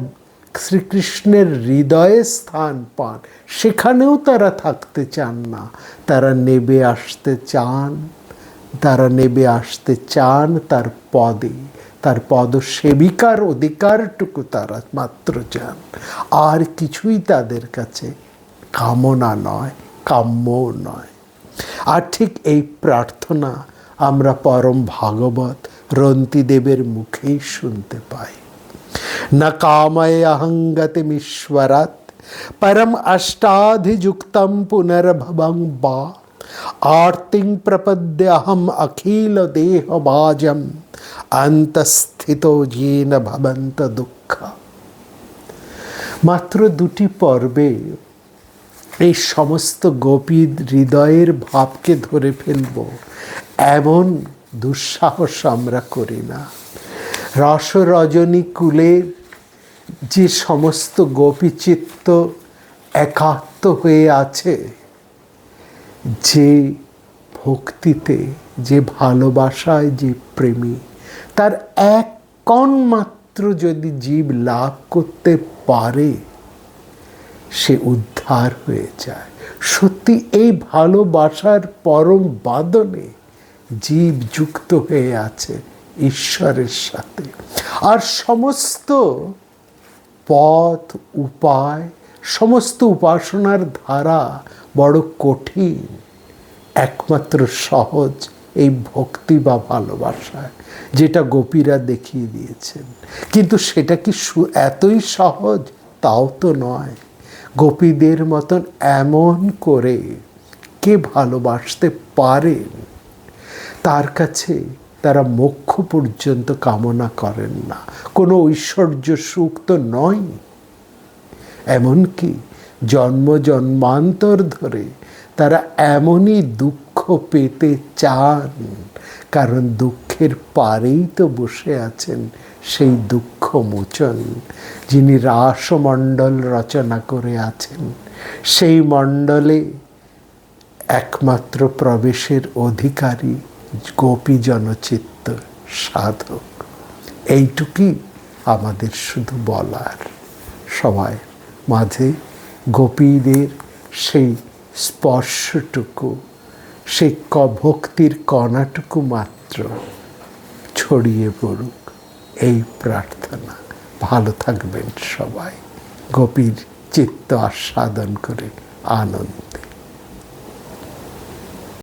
শ্রীকৃষ্ণের হৃদয়ে স্থান পান, সেখানেও তারা থাকতে চান না। তারা নেবে আসতে চান, তার পদে, তার পদ সেবিকার অধিকারটুকু তারা মাত্র চান। আর কিছুই তাদের কাছে কামনা নয়, কাম্যও নয়। আর ঠিক এই প্রার্থনা আমরা পরম ভাগবত রন্তিদেবের মুখেই শুনতে পাই। না কাময়ে অহংগতিমীশ্বরাৎ পরম অষ্টাধিযুক্তম পুনর্ভবং বা আর্তিং প্রপদ্যহম অখিল দেহভাজম অন্তঃস্থিতো येन ভবন্ত দুঃখ। মাত্র দুটি পর্বে এই সমস্ত গোপী হৃদয়ের ভাবকে ধরে ফেলব, এমন দুঃসাহস আমরা করি না। রস রজনী কুলের যে সমস্ত গোপীচিত্ত একাত্ম হয়ে আছে, যে ভক্তিতে, যে ভালোবাসায়, যে প্রেমী, তার এক কণ মাত্র যদি জীব লাভ করতে পারে, সে উদ্ধার হয়ে যায়। সত্যি এই ভালোবাসার পরম বাঁধনে জীব যুক্ত হয়ে আছে ঈশ্বরের সাথে। আর সমস্ত পথ উপায়, সমস্ত উপাসনার ধারা বড় কঠিন, একমাত্র সহজ এই ভক্তি বা ভালোবাসায়, যেটা গোপীরা দেখিয়ে দিয়েছেন। কিন্তু সেটা কি এতই সহজ? তাও তো নয়। গোপীদের মতন এমন করে কে ভালোবাসতে পারেন? তার কাছে তারা মোক্ষ পর্যন্ত কামনা করেন না, কোনো ঐশ্বর্য সুখ তো নয়। এমনকি জন্ম জন্মান্তর ধরে তারা এমনই দুঃখ পেতে চান, কারণ দুঃখের পারেই তো বসে আছেন সেই দুঃখ মোচন, যিনি রাসমণ্ডল রচনা করে আছেন। সেই মণ্ডলে একমাত্র প্রবেশের অধিকারী গোপী জনচিত্ত সাধক। এইটুকুই আমাদের শুধু বলার। সবাই মাঝে গোপীদের সেই স্পর্শটুকু, সেই ভক্তির কণাটুকু মাত্র ছড়িয়ে পড়ুক, এই প্রার্থনা। ভালো থাকবেন সবাই, গোপীর চিত্ত আস্বাদন করে আনন্দ।